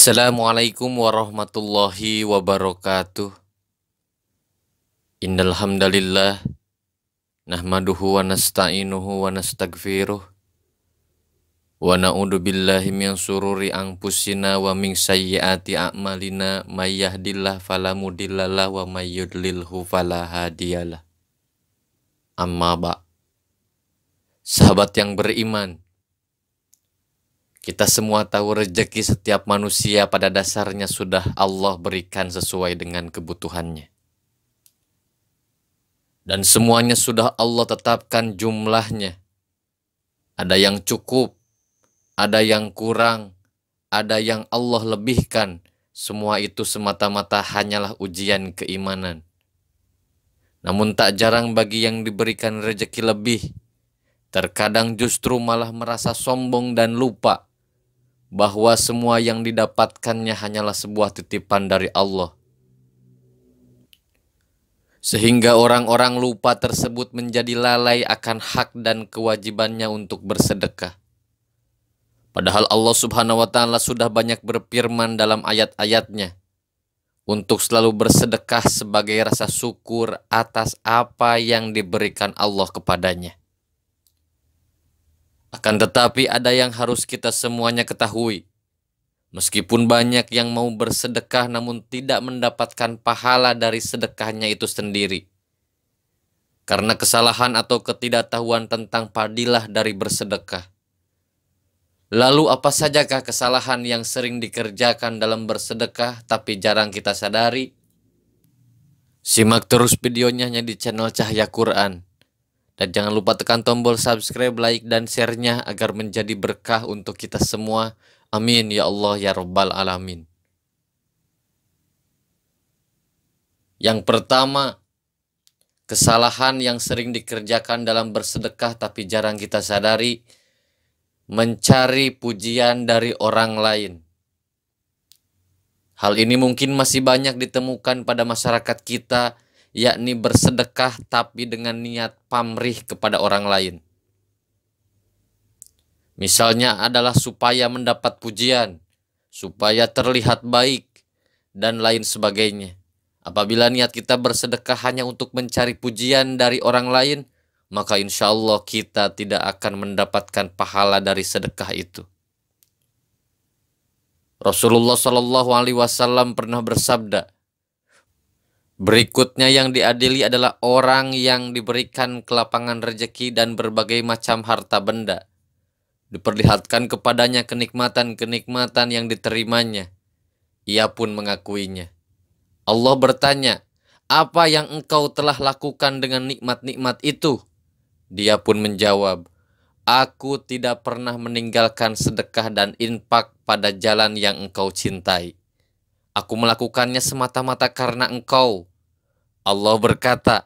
Assalamualaikum warahmatullahi wabarakatuh. Innal hamdalillah nahmaduhu wa nasta'inuhu wa nastaghfiruh wa na'udzu billahi min sururi anfusina wa min sayyiati a'malina may yahdihillahu fala mudhillalah wa may yudlilhu fala hadiyalah. Amma ba'. Sahabat yang beriman, kita semua tahu rezeki setiap manusia pada dasarnya sudah Allah berikan sesuai dengan kebutuhannya. Dan semuanya sudah Allah tetapkan jumlahnya. Ada yang cukup, ada yang kurang, ada yang Allah lebihkan. Semua itu semata-mata hanyalah ujian keimanan. Namun tak jarang bagi yang diberikan rezeki lebih, terkadang justru malah merasa sombong dan lupa bahwa semua yang didapatkannya hanyalah sebuah titipan dari Allah. Sehingga orang-orang lupa tersebut menjadi lalai akan hak dan kewajibannya untuk bersedekah. Padahal Allah Subhanahu wa Ta'ala sudah banyak berfirman dalam ayat-ayatnya untuk selalu bersedekah sebagai rasa syukur atas apa yang diberikan Allah kepadanya. Akan tetapi ada yang harus kita semuanya ketahui. Meskipun banyak yang mau bersedekah namun tidak mendapatkan pahala dari sedekahnya itu sendiri. Karena kesalahan atau ketidaktahuan tentang fadilah dari bersedekah. Lalu apa sajakah kesalahan yang sering dikerjakan dalam bersedekah tapi jarang kita sadari? Simak terus videonya di channel Cahaya Quran. Dan jangan lupa tekan tombol subscribe, like, dan share-nya agar menjadi berkah untuk kita semua. Amin ya Allah ya Rabbal Alamin. Yang pertama, kesalahan yang sering dikerjakan dalam bersedekah tapi jarang kita sadari, mencari pujian dari orang lain. Hal ini mungkin masih banyak ditemukan pada masyarakat kita, yakni bersedekah tapi dengan niat pamrih kepada orang lain. Misalnya adalah supaya mendapat pujian, supaya terlihat baik, dan lain sebagainya. Apabila niat kita bersedekah hanya untuk mencari pujian dari orang lain, maka insya Allah kita tidak akan mendapatkan pahala dari sedekah itu. Rasulullah Shallallahu Alaihi Wasallam pernah bersabda, berikutnya yang diadili adalah orang yang diberikan kelapangan rezeki dan berbagai macam harta benda. Diperlihatkan kepadanya kenikmatan-kenikmatan yang diterimanya. Ia pun mengakuinya. Allah bertanya, apa yang engkau telah lakukan dengan nikmat-nikmat itu? Dia pun menjawab, aku tidak pernah meninggalkan sedekah dan infak pada jalan yang engkau cintai. Aku melakukannya semata-mata karena engkau. Allah berkata,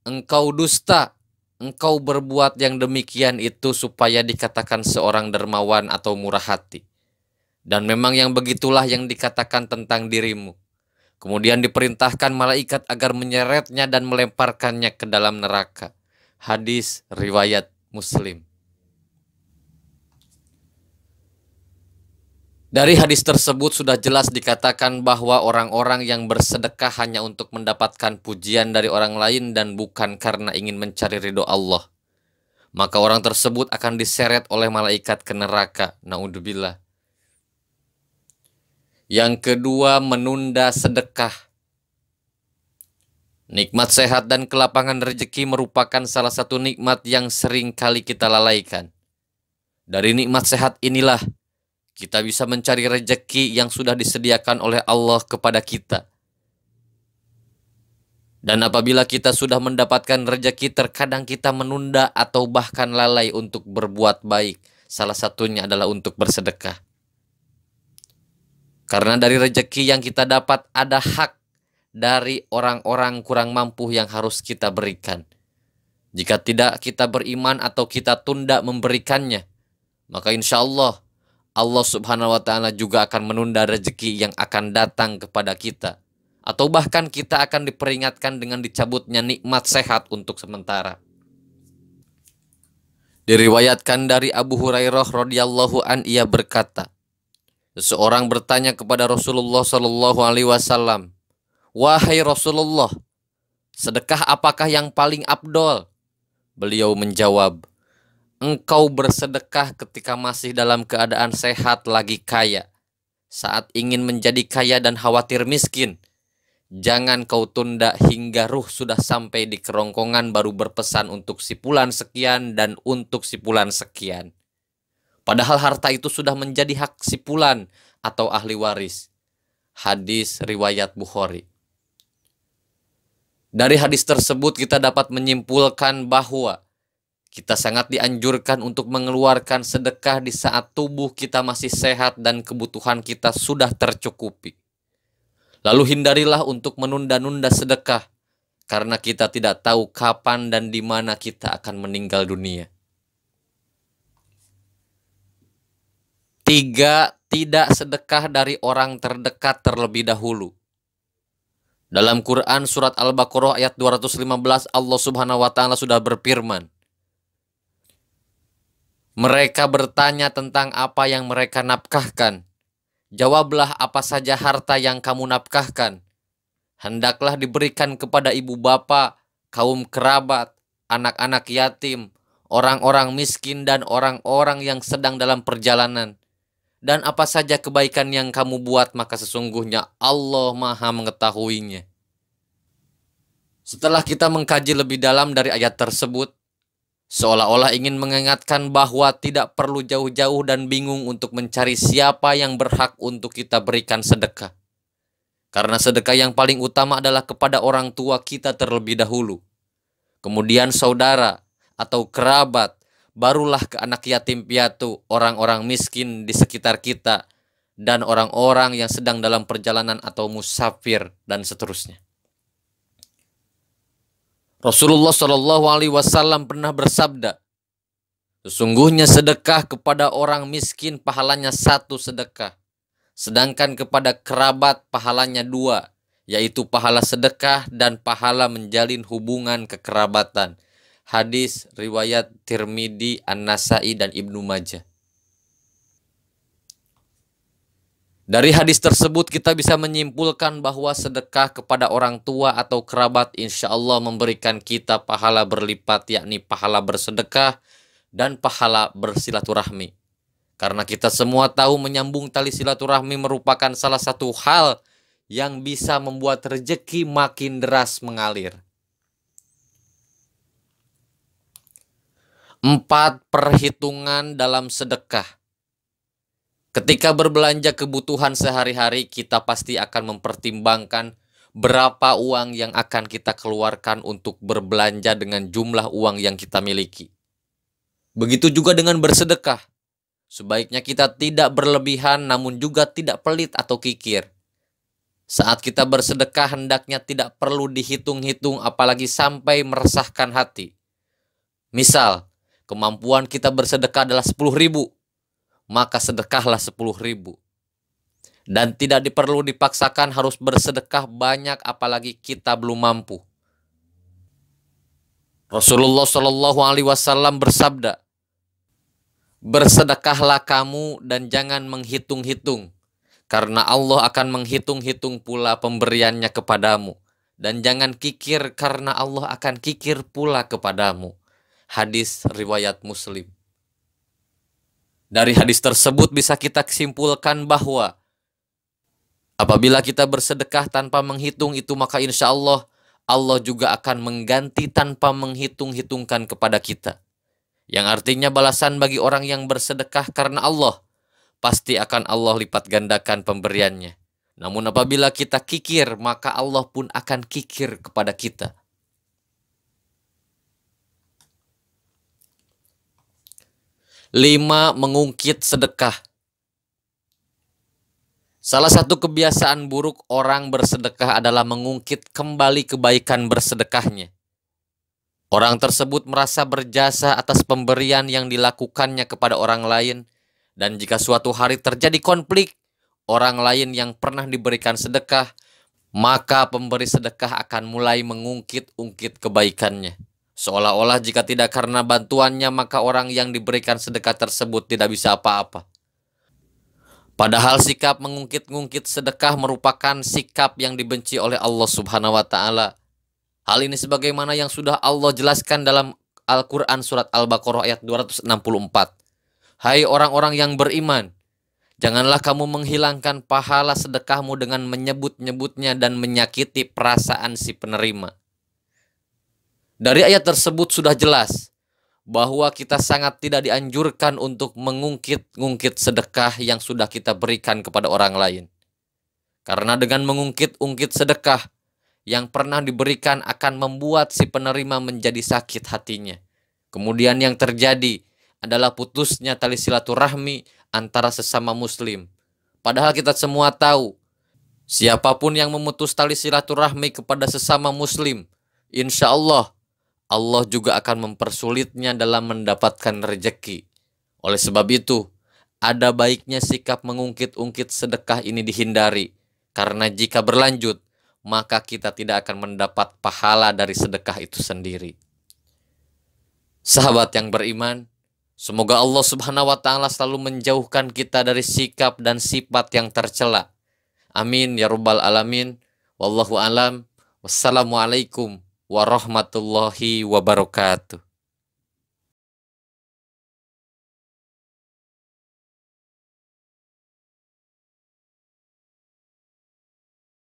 engkau dusta, engkau berbuat yang demikian itu supaya dikatakan seorang dermawan atau murah hati. Dan memang yang begitulah yang dikatakan tentang dirimu. Kemudian diperintahkan malaikat agar menyeretnya dan melemparkannya ke dalam neraka. Hadis riwayat Muslim. Dari hadis tersebut sudah jelas dikatakan bahwa orang-orang yang bersedekah hanya untuk mendapatkan pujian dari orang lain dan bukan karena ingin mencari ridho Allah. Maka orang tersebut akan diseret oleh malaikat ke neraka. Na'udzubillah. Yang kedua, menunda sedekah. Nikmat sehat dan kelapangan rezeki merupakan salah satu nikmat yang sering kali kita lalaikan. Dari nikmat sehat inilah kita bisa mencari rezeki yang sudah disediakan oleh Allah kepada kita. Dan apabila kita sudah mendapatkan rezeki, terkadang kita menunda atau bahkan lalai untuk berbuat baik. Salah satunya adalah untuk bersedekah. Karena dari rezeki yang kita dapat ada hak dari orang-orang kurang mampu yang harus kita berikan. Jika tidak kita beriman atau kita tunda memberikannya, maka insya Allah Allah Subhanahu wa Ta'ala juga akan menunda rezeki yang akan datang kepada kita. Atau bahkan kita akan diperingatkan dengan dicabutnya nikmat sehat untuk sementara. Diriwayatkan dari Abu Hurairah radhiyallahu an, ia berkata, Seseorang bertanya kepada Rasulullah Shallallahu Alaihi Wasallam, "Wahai Rasulullah, sedekah apakah yang paling afdol?" Beliau menjawab, "Engkau bersedekah ketika masih dalam keadaan sehat lagi kaya. Saat ingin menjadi kaya dan khawatir miskin, jangan kau tunda hingga ruh sudah sampai di kerongkongan baru berpesan untuk si fulan sekian dan untuk si fulan sekian. Padahal harta itu sudah menjadi hak si fulan atau ahli waris." Hadis riwayat Bukhari. Dari hadis tersebut kita dapat menyimpulkan bahwa kita sangat dianjurkan untuk mengeluarkan sedekah di saat tubuh kita masih sehat dan kebutuhan kita sudah tercukupi. Lalu hindarilah untuk menunda-nunda sedekah, karena kita tidak tahu kapan dan di mana kita akan meninggal dunia. 3. Tidak sedekah dari orang terdekat terlebih dahulu. Dalam Quran surat Al-Baqarah ayat 215 Allah Subhanahu wa taala sudah berfirman, "Mereka bertanya tentang apa yang mereka nafkahkan. Jawablah apa saja harta yang kamu nafkahkan. Hendaklah diberikan kepada ibu bapa, kaum kerabat, anak-anak yatim, orang-orang miskin dan orang-orang yang sedang dalam perjalanan. Dan apa saja kebaikan yang kamu buat, maka sesungguhnya Allah Maha mengetahuinya." Setelah kita mengkaji lebih dalam dari ayat tersebut, seolah-olah ingin mengingatkan bahwa tidak perlu jauh-jauh dan bingung untuk mencari siapa yang berhak untuk kita berikan sedekah. Karena sedekah yang paling utama adalah kepada orang tua kita terlebih dahulu. Kemudian saudara atau kerabat, barulah ke anak yatim piatu, orang-orang miskin di sekitar kita, dan orang-orang yang sedang dalam perjalanan atau musafir, dan seterusnya. Rasulullah Shallallahu Alaihi Wasallam pernah bersabda, "Sesungguhnya sedekah kepada orang miskin pahalanya 1 sedekah, sedangkan kepada kerabat pahalanya 2, yaitu pahala sedekah dan pahala menjalin hubungan kekerabatan." Hadis riwayat Tirmidzi, An-Nasai, dan Ibnu Majah. Dari hadis tersebut kita bisa menyimpulkan bahwa sedekah kepada orang tua atau kerabat insya Allah memberikan kita pahala berlipat, yakni pahala bersedekah dan pahala bersilaturahmi. Karena kita semua tahu menyambung tali silaturahmi merupakan salah satu hal yang bisa membuat rezeki makin deras mengalir. 4. Perhitungan dalam sedekah. Ketika berbelanja kebutuhan sehari-hari, kita pasti akan mempertimbangkan berapa uang yang akan kita keluarkan untuk berbelanja dengan jumlah uang yang kita miliki. Begitu juga dengan bersedekah. Sebaiknya kita tidak berlebihan namun juga tidak pelit atau kikir. Saat kita bersedekah hendaknya tidak perlu dihitung-hitung apalagi sampai meresahkan hati. Misal, kemampuan kita bersedekah adalah 10.000. Maka sedekahlah 10.000. Dan tidak perlu dipaksakan harus bersedekah banyak apalagi kita belum mampu. Rasulullah Shallallahu Alaihi Wasallam bersabda, "Bersedekahlah kamu dan jangan menghitung-hitung, karena Allah akan menghitung-hitung pula pemberiannya kepadamu. Dan jangan kikir karena Allah akan kikir pula kepadamu." Hadis riwayat Muslim. Dari hadis tersebut bisa kita simpulkan bahwa apabila kita bersedekah tanpa menghitung itu, maka insya Allah Allah juga akan mengganti tanpa menghitung-hitungkan kepada kita. Yang artinya balasan bagi orang yang bersedekah karena Allah, pasti akan Allah lipat gandakan pemberiannya. Namun apabila kita kikir, maka Allah pun akan kikir kepada kita. 5. Mengungkit sedekah. Salah satu kebiasaan buruk orang bersedekah adalah mengungkit kembali kebaikan bersedekahnya. Orang tersebut merasa berjasa atas pemberian yang dilakukannya kepada orang lain, dan jika suatu hari terjadi konflik, orang lain yang pernah diberikan sedekah, maka pemberi sedekah akan mulai mengungkit-ungkit kebaikannya. Seolah-olah jika tidak karena bantuannya, maka orang yang diberikan sedekah tersebut tidak bisa apa-apa. Padahal sikap mengungkit-ungkit sedekah merupakan sikap yang dibenci oleh Allah Subhanahu wa taala. Hal ini sebagaimana yang sudah Allah jelaskan dalam Al-Qur'an surat Al-Baqarah ayat 264. Hai orang-orang yang beriman, janganlah kamu menghilangkan pahala sedekahmu dengan menyebut-nyebutnya dan menyakiti perasaan si penerima. Dari ayat tersebut sudah jelas bahwa kita sangat tidak dianjurkan untuk mengungkit-ungkit sedekah yang sudah kita berikan kepada orang lain. Karena dengan mengungkit-ungkit sedekah yang pernah diberikan akan membuat si penerima menjadi sakit hatinya. Kemudian yang terjadi adalah putusnya tali silaturahmi antara sesama muslim. Padahal kita semua tahu, siapapun yang memutus tali silaturahmi kepada sesama muslim, insya Allah juga akan mempersulitnya dalam mendapatkan rezeki. Oleh sebab itu, ada baiknya sikap mengungkit-ungkit sedekah ini dihindari. Karena jika berlanjut, maka kita tidak akan mendapat pahala dari sedekah itu sendiri. Sahabat yang beriman, semoga Allah Subhanahu wa taala selalu menjauhkan kita dari sikap dan sifat yang tercela. Amin ya rabbal alamin. Wallahu alam. Wassalamualaikum warahmatullahi wabarakatuh.